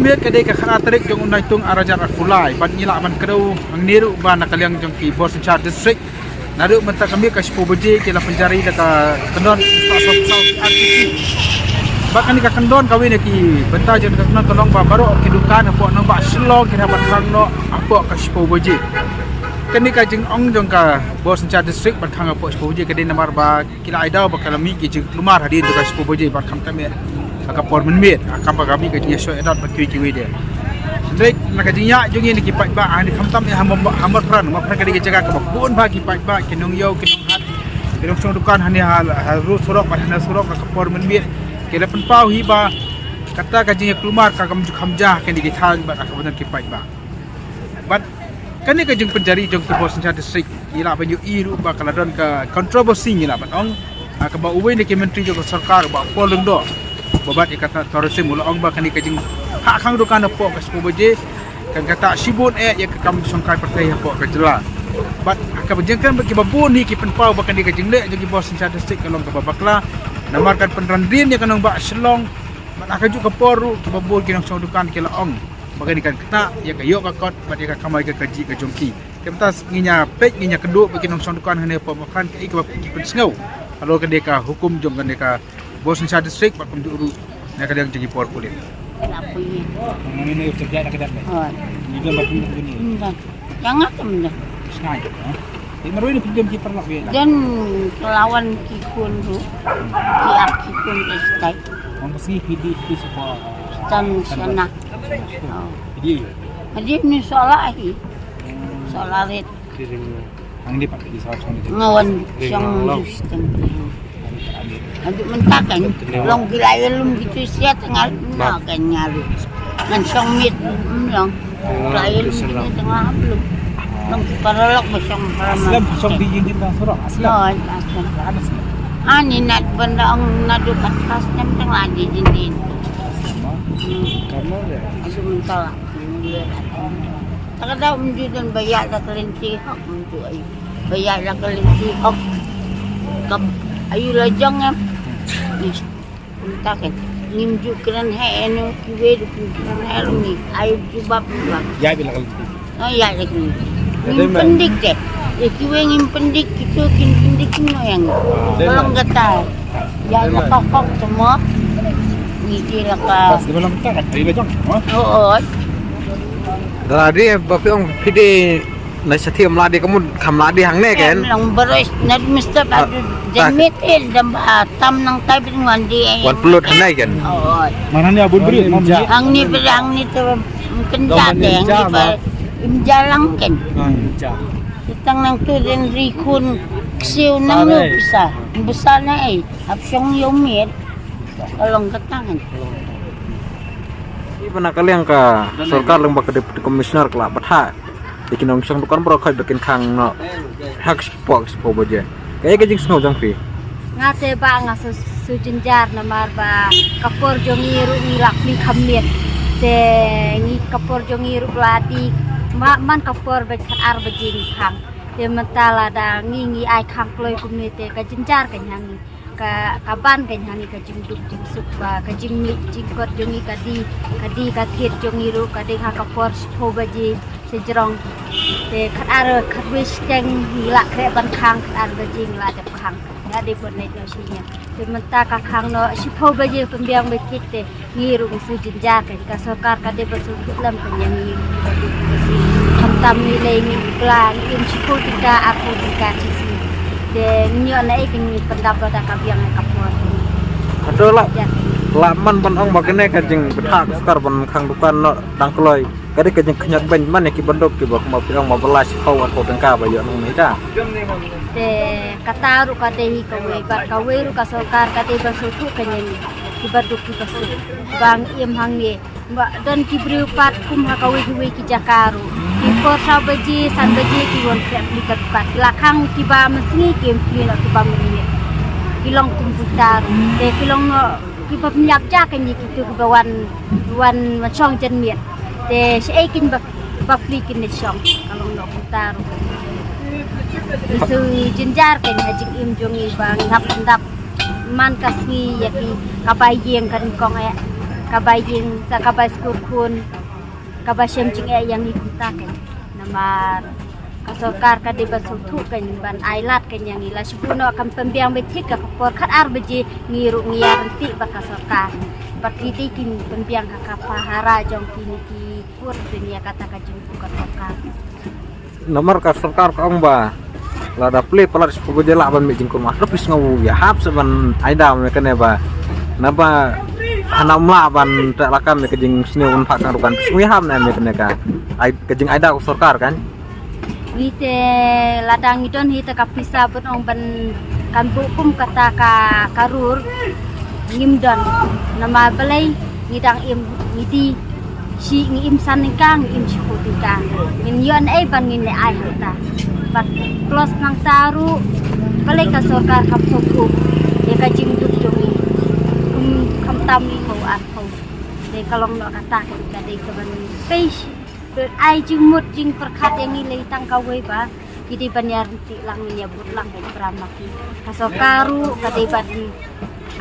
kami kadai ka khana tarik jong unai tung arajar akulai ban ngila man kedau ang niru ba nakaliang jong ki Bos Char district naru menta kami ka Sipo Beji kila penjari ka kendon South RTC bahkan ni ka kendon kawin ki benta jong ka kendon tolong ba baru kedukan apo nang ba slong kira ban khang no apo ka Sipo Beji kani ka jeng ong jong ka Bos Char district ban khang apo Sipo Beji kadai namar ba kila aidau ba kalami ki jeng lumar hadir ka Sipo Beji ban kham kami kapor menmit akan kami kerja show edot berkiwi dia. Jadi nak kerja jungi ni kipai ba ani khamtam ni hamar peran mapran kadi jaga ke bun ba kipai ba kinong yo kinong hat kinong song dukan hani harus surok hana surok kapor menmit kira penpau hiba kata kerja keluar ka kam khamjah kan di thang ba akabadan kipai ba. But kani ka jeng penjari jong Bos Char district ila banyu iru ba kaladon ka kontroversi ila ban ong ka ba uwe ni ke menteri jong sarkar ba polung do babat ikata torose mula ong ba kani kajing hak khang dukan apo ka Sipo Beji kan kata sibun ya kam songkai partai apo ka jela bat ka bejengkan bagi babun ni ki penpau ba kani kajing le jadi Bos Char district kalong ka babakla namarkan penrandin ya kanong ba selong bat akaju ka poru ki babun kinong song dukan ki laong bagani kan kata ya kayo ka kot bat ya kamai ka kaji ka jongki kemta nginya pek nginya keduk bagi kinong song dukan hane apo makan ki ka pensengau kalau ka hukum jong kan ka Bos Char district bakum juru nak kadang jadi por kulit. Kenapa ini? Ini kerja nak kadang. Oh. Ini bakum begini. Jangan temen. Sengaja. Ini baru ini pinjam kiper nak biar. Dan lawan kikun tu, kikun estai. Orang pasti hidup di sekolah. Sana. Jadi ni soalan ahi. Soalan red. Ang ini pakai di saat ini. Ngawan siang sistem. Aduh mentakan long gilay lum gitu siya tengah na kanyalu ngan song mit long gilay lum gitu tengah belum long paralok masang Aslam song di jin bang surah aslam ani nat benda ang nadukat kas nem tengah di jin karena ya aduh mentala takada menjudan bayar la kelinci hak menju ay bayar la kelinci hak kam ayu lajang em Untakan nimju kran hai eno kiwe kran hai lungi ayu jubab bang ya bila kalau oh ya lagi pendik deh kiwe ngim pendik itu kin pendik no yang kalau kata ya lekok semua ngiji laka pas di malam kita kan ayu lajang oh Tadi bapak orang pidi nasi tiam ladi kamu kam ladi hang ne kan? Lang beres nad mister adu jamit dam tam nang tay binwan di Wan pelut hanai kan? oh mana ni abun beri ang ni tu kencat yang ni ba imjalang kan kitang nang tu den rikun siu nang lu bisa besar na ai apsyong yumit kalong katangan Ini pernah kali yang ke sarkar lembak ke deputi komisioner kelak batha. Bikin orang dukan berokok bikin kang no hak Sipo Beji. Kayak gajing snow jang pi. Ngate ba nga sujinjar namar ba kapor jongiru ngilak ni khamlet te ngi kapor jongiru lati man kapor ba ar bajing khang te mentala da ngi ai khang kloi kumite ka jinjar ka nyangi ka ban ka nyangi ka jingduk jingsuk ba ka jingli jingkot jongi kadi ka kit jongiru kadi ha kapor Sipo Beji sejrong te khat wish teng hilak kre ban khang khat bajing la de khang ada buat naik nasinya. Sementara kakang no Sipo Beji pembiang bekit te ngirung sujinjar ka sarkar ka de basukut lam penyanyi hantam nilai ni plan in Sipo kita aku dikasih de nyo na ikin pendapat ka biang ka puat. Adalah laman ban ong bakene kajing batha sarkar ban kang dukan no dangkloi. Kadi kajing kenyak ben man ki bendok ki bak mau pirang mau belas kau atau tengka bayo nang ni dah. Te kataru kadehi kawe ru ka sarkar kate basutu kanyen kibaduk ki basu bang im hangi dan kibri pat kum ha kawe ki jakaru ki Sipo Beji san Beji ki won aplikat pat lakang ki ba mesni ki emplina ki ba menit kilong komputer te kilong ki ba nyap ja kan ki tu ki wan chong jen miet te sei kin ba plikin ni chong kalong no komputer isu jinjar kan hajik im jongi bang hap ndap man kasni yaki kabayeng kan kong ya kabaying sa kabay skurkun kabay syemjing yang ikutakan nama kasokar ka diba sutu kan ban ailat kan yang ila sipuno akan pembiang betik ka kapor kat arbeji ngiru ngiaranti ba kasokar bakiti kin pembiang ka pahara jong kini ki pur dunia kata ka jumpu kasokar nomor kasokar ka ba lada play pelar sepupu jela ban mi jingkur mas lebih ngawu ya hap seban aida me kene ba napa anak mla ban tak lakam me kejing seni un pak kan rukan sui ham na me kene ka ai kejing aida kasokar kan ite ladang idon hita kapisa but ong ban kan bukum kata ka karur ngimdan nama balai ngidang im ngidi si ngim sanikang im sikutika min yon ai ban ngin ai hata bat plus nang taru balai ka sorkar kap soku ya ka jingduk jongi kam tam ni ko at ko de kalong no kata ka de ka ban page ai jingmut jing perkat yang nilai tangkawai ba kiti banyaranti lang menyebut lang dari beramaki kasokaru katibat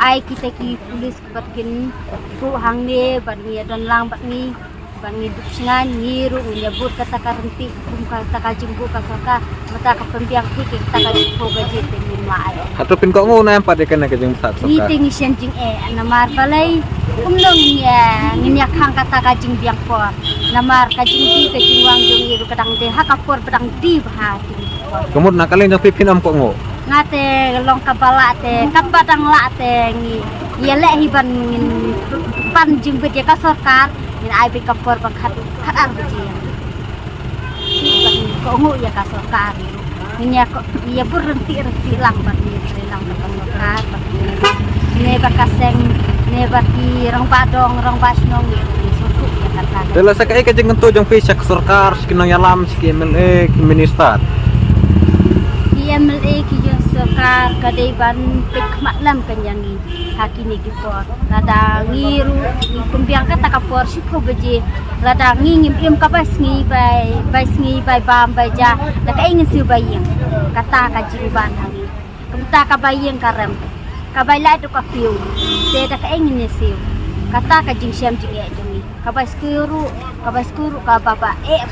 ai kita ki pulis kebatkin ku hangge bani don lang batni bani dupsingan ngiru menyebut kata karanti kum kata kajinggu kasoka mata ka pembiang ki kita ka po gaji pengin maay atau pin kok ngono em pada kena kejing sat ni ting sian jing namar balai kumlong ya nginyak hang kata kajing biang po namar kajing kajing wang jong ngiru kadang de hakapor pedang di bahati kemudian nakalin jong pipin am kok ngo ngate long kabala te kabadang la te ngi yele hiban ngin pan jing bet ya kasorkar min ai be kapor bakhat khat ar beji ko ngu ya kasorkar min ya ko ya berhenti lang bat ni lang kasorkar ne bakaseng ne baki rong padong rong basnong ni suku ya kata Dela sakai kejing ngentu jong pi sak sarkar skinong yalam skin minister MLA ki jeng sokar kadai ban pekmat lam kan yang ni hakini ki por lada ngiru ni pembiang kata ka por sipo beje lada ngingim im ka bas ngi bai sngi bai bam bai ja la ka ingin siu bai yang kata ka jing ban hangi kata ka bai yang karam ka bai la tu ka piu te da ka ingin ni siu kata ka jing syam jing e jeng ni ka bai skuru ka baba ba jing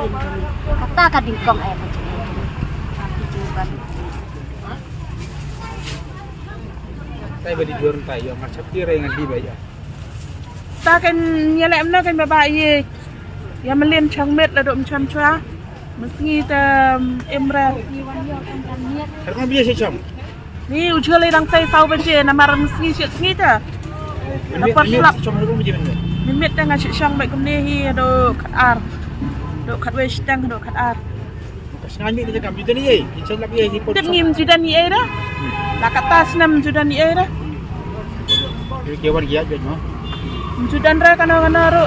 ni kata ka dingkong ba jing tay badi juaran tay yang macam kira yang di bayar ta kan nyelem na kan babae ya melen chang met la dom cham chwa meski ta emra harga biasa macam ni ujhe le dang sai sau ben je na mar meski chet ngi ta dapat slap macam harga macam ni min met tang a chang bai kum ne hi do khat ar do khat we stang do khat ar sengaja ni cakap juta ni insya Allah ni tip ngim judan ni era la kata snam judan ni era kewan dia je no judan ra kana kana ro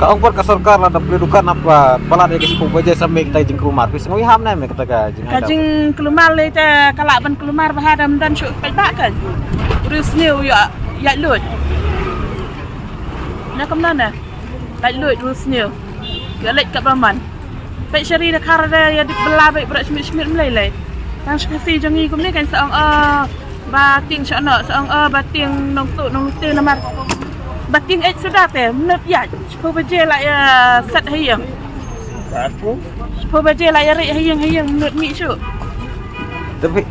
ka ongpar ka sarkar la pendudukan apa pelat ya sepupu baje sampai kita jing rumah wis ngoi ham na me kata ka jing kajing kelumar le ta kala ban kelumar bahadam dan syuk pai ba kan urus new ya lut na kam na lut urus new ya lek ka baman pai syari da kar da ya dibela bai berak smit melai tang kasi jangi kum ni kan saong bating syana saong bating nong tu nong te namar bating sudah te menep ya sepo baje la ya sat hayang aku sepo baje la ya ri hayang menep mi syuk tapi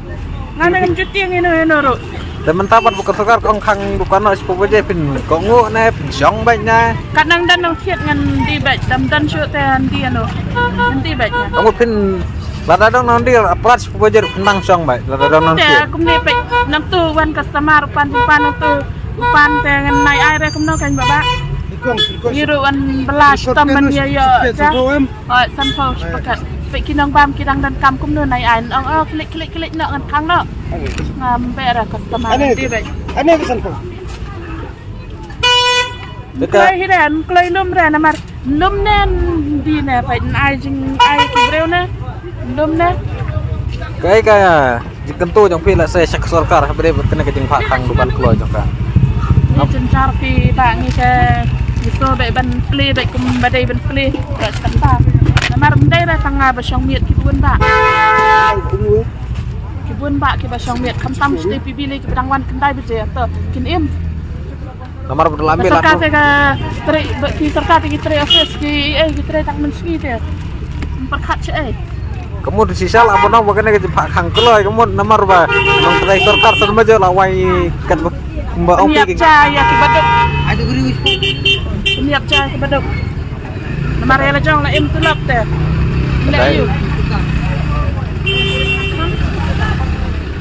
ngana kan juting ino ro teman tapat bukan sarkar kong khang bukan no sepupu baje pin kok ngo na pin syong bai na kadang dan nong siat ngan di bat dan syuk te di ano nanti batnya kamu pin lada dong nanti pelat sepupu baje nang syong bai lada dong nanti te kum ne pai nam tu wan customer pan tu pan te ngan nai ai re kum no kan baba Yiru an belas taman ya ya ja. San phao pakat. Pe kinang bam kinang dan kam kum no nai an ong klik no ngan khang no. Ngam be ra customer ti re. Ane ke san phao Klai hiran klai lum re na mar lum nen di na pai ai jing ai ki breu na lum na cái jikan tu jong pi la saya syak sarkar bre kena ke jing phak khang dukan kloy jong ka ni jencar pi ba ngi ke so be ban play be kum badai ban play ka kanta na mar ndai ra tanga ba syong miet ki bun ba ki ba syong miet kham tam sti pi bi le ki dang wan kendai be je to kin im nomor berlambe lah Serkat ka tri serkat ki tri office ki tri tak menski dia. Perkat cai. kamu di sisa lah apa bakal ke Pak Kang Keloi kamu nomor ba nong trai sarkar sama aja lah wai kat mbak opi Niap cai ya ki baduk. Niap cai ki baduk. Nomor ya jong la im tulap teh. Melayu.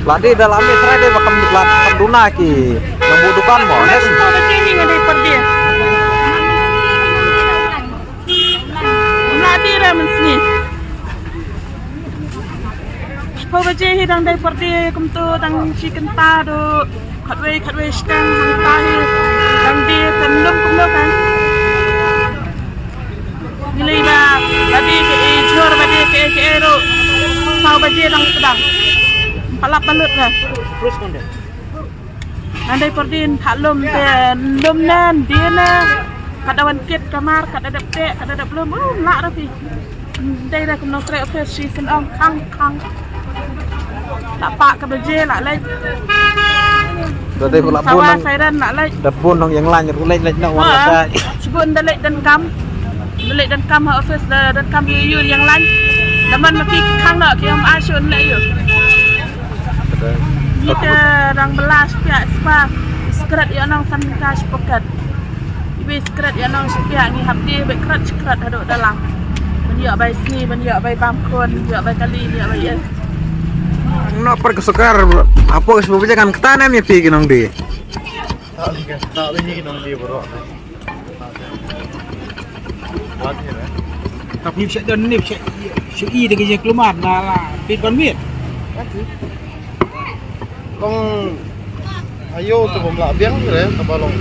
ladi dalam trai dia bakal duna ki nang budukan mo Nah, kau baca ni ngadai pergi. Ladi dah mensni. Kau baca hidang dai pergi kum tu tang si kenta do khatwei stang hang tahi dang di tendum kum lo kan. Nilai ba tadi ke jor bade ke ro. Kau baca dang pedang. Palap balut lah. Terus kon deh. Andai perdin hak lum lum nan dia na kadawan kit kamar kadadap te kadadap lum nak rapi dai dah kumno tre office si sen ong kang tak pak ke beje nak lai Tadi pula pun sawa nang sairan nak lai dapun nang yang lain rulai nak wan Ha, sa sebut dalek dan kam ha office dan kam yu yang lain daman maki kang nak ke am asyun lai yu kita orang belas pihak spa skrat yang nang sanka sepakat ibe skrat yang nang pihak ni habdi be skrat haduk dalam banyak bai sini banyak bai bangkon banyak bai kali banyak bai es nak per kesukar apa sebab kan ketanan ya pi nang di Tak lagi nang dia bro. Tapi sẽ đơn nếp sẽ y được cái gì keluar là pin con miết. Kong ayo tu bom la biang re tabalong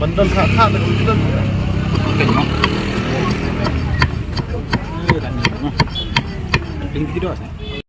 bandan kha de kudan Tengok. Ini dah ni. Tinggi tidak.